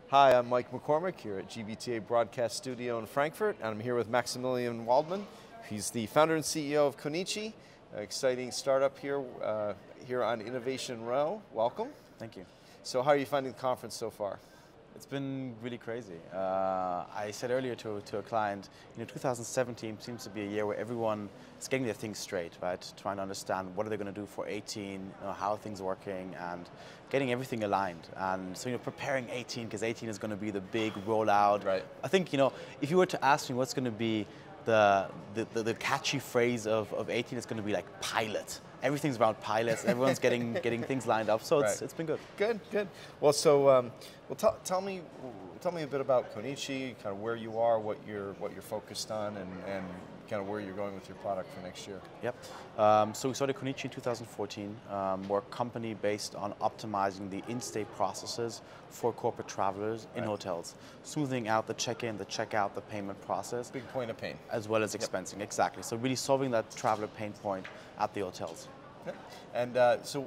Hi, I'm Mike McCormick here at GBTA Broadcast Studio in Frankfurt, and I'm here with Maximilian Waldmann. He's the founder and CEO of Conichi, an exciting startup here, here on Innovation Row. Welcome. Thank you. So how are you finding the conference so far? It's been really crazy. I said earlier to a client, 2017 seems to be a year where everyone is getting their things straight, right? Trying to understand what are they going to do for 18, how are things working, and getting everything aligned. And so, preparing 18, because 18 is going to be the big rollout. Right. I think, if you were to ask me what's going to be the catchy phrase of 18, it's going to be like pilot. Everything's around pilots. Everyone's getting things lined up, so it's been good. Good. Well, so tell me a bit about Conichi, kind of where you are, what you're focused on, and kind of where you're going with your product for next year. Yep. So we started Conichi in 2014. We're a company based on optimizing the in-stay processes for corporate travelers in hotels, smoothing out the check-in, the check-out, the payment process. Big point of pain. As well as expensing, exactly. So really solving that traveler pain point at the hotels. Okay. And so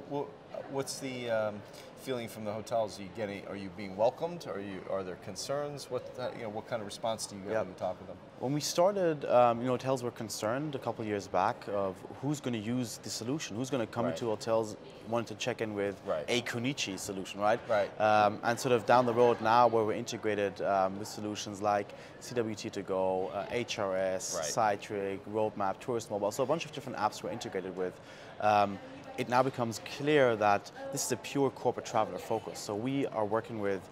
what's the feeling from the hotels? Are you being welcomed? Are there concerns? What kind of response do you get when you talk with them? When we started, hotels were concerned a couple of years back of who's going to use the solution, who's going to come into hotels wanting to check in with a Conichi solution, right? And sort of down the road now, where we're integrated with solutions like CWT to go, HRS, Cytric, Roadmap, Tourist Mobile, so a bunch of different apps we're integrated with. It now becomes clear that this is a pure corporate traveler focus. So we are working with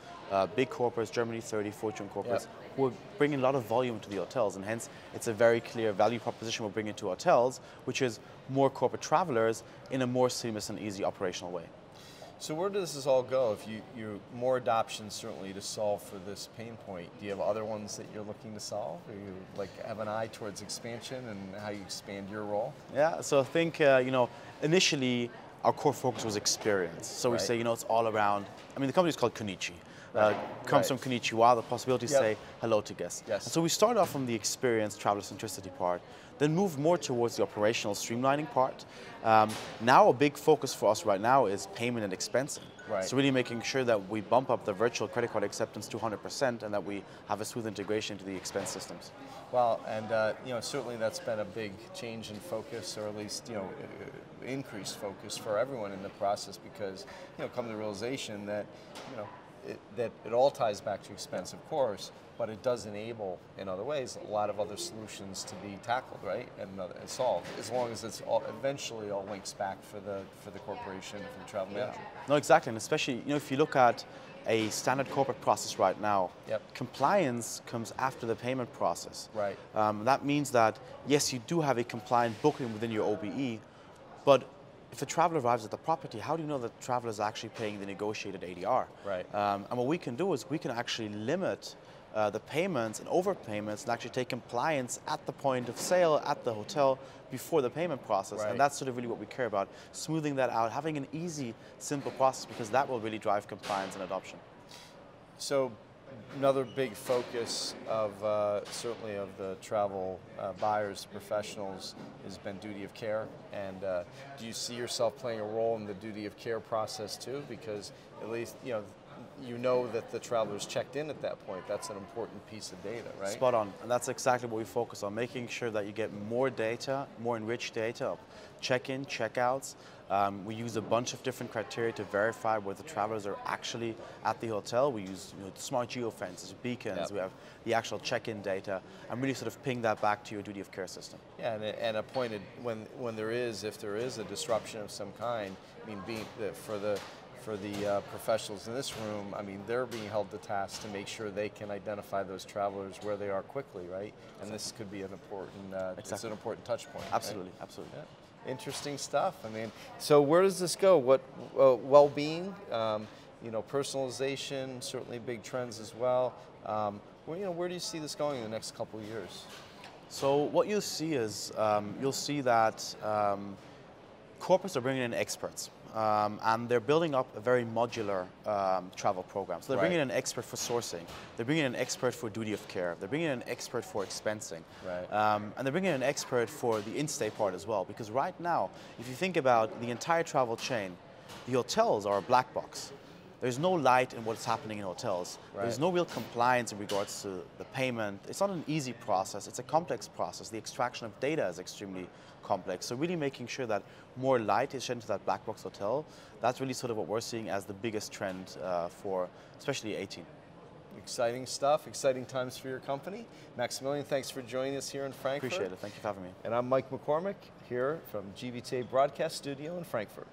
big corporates, Germany 30, Fortune corporates, who are bringing a lot of volume to the hotels, and hence it's a very clear value proposition we're bringing to hotels, which is more corporate travelers in a more seamless and easy operational way. So where does this all go? If you more adoption certainly to solve for this pain point, do you have other ones that you're looking to solve? Or you have an eye towards expansion and how you expand your role? Yeah, so I think initially our core focus was experience. So we say it's all around. I mean, the company is called Conichi. Comes from Konnichiwa, the possibility to say hello to guests. And so we started off from the experience, traveler centricity part, then moved more towards the operational streamlining part. Now a big focus for us right now is payment and expensing. So really making sure that we bump up the virtual credit card acceptance to 100% and that we have a smooth integration into the expense systems. Well, and certainly that's been a big change in focus, or at least increased focus for everyone in the process, because come to the realization that that it all ties back to expense, of course, but it does enable, in other ways, a lot of other solutions to be tackled, right, and solved, as long as it's eventually all links back for the corporation and for the travel manager. No, exactly, and especially if you look at a standard corporate process right now, compliance comes after the payment process. That means that yes, you do have a compliant booking within your OBE, but if a traveler arrives at the property, how do you know that the traveler is actually paying the negotiated ADR? And what we can do is we can actually limit the payments and overpayments and actually take compliance at the point of sale at the hotel before the payment process. And that's sort of really what we care about, smoothing that out, having an easy, simple process, because that will really drive compliance and adoption. So another big focus of certainly of the travel buyers, professionals, has been duty of care. And do you see yourself playing a role in the duty of care process too? Because at least you know that the traveler's checked in at that point. That's an important piece of data, right? Spot on, and that's exactly what we focus on, making sure that you get more data, more enriched data of check-in, check-outs. We use a bunch of different criteria to verify whether travelers are actually at the hotel. We use smart geofences, beacons, we have the actual check-in data, and really sort of ping that back to your duty of care system. Yeah, and appointed when if there is a disruption of some kind, I mean, for the professionals in this room, I mean, they're being held to task to make sure they can identify those travelers where they are quickly, right? And this could be an important, it's an important touch point. Absolutely, absolutely. Yeah. Interesting stuff. I mean, so where does this go? What well-being, personalization, certainly big trends as well. Where do you see this going in the next couple of years? So what you'll see is you'll see that corporates are bringing in experts. And they're building up a very modular travel program. So they're bringing in an expert for sourcing, they're bringing in an expert for duty of care, they're bringing in an expert for expensing, and they're bringing in an expert for the in-stay part as well. Because right now, if you think about the entire travel chain, the hotels are a black box. there's no light in what's happening in hotels. Right. There's no real compliance in regards to the payment. It's not an easy process. It's a complex process. The extraction of data is extremely complex. So really making sure that more light is shed into that black box hotel, that's really sort of what we're seeing as the biggest trend for especially 18. Exciting stuff, exciting times for your company. Maximilian, thanks for joining us here in Frankfurt. Appreciate it, thank you for having me. And I'm Mike McCormick here from GBTA Broadcast Studio in Frankfurt.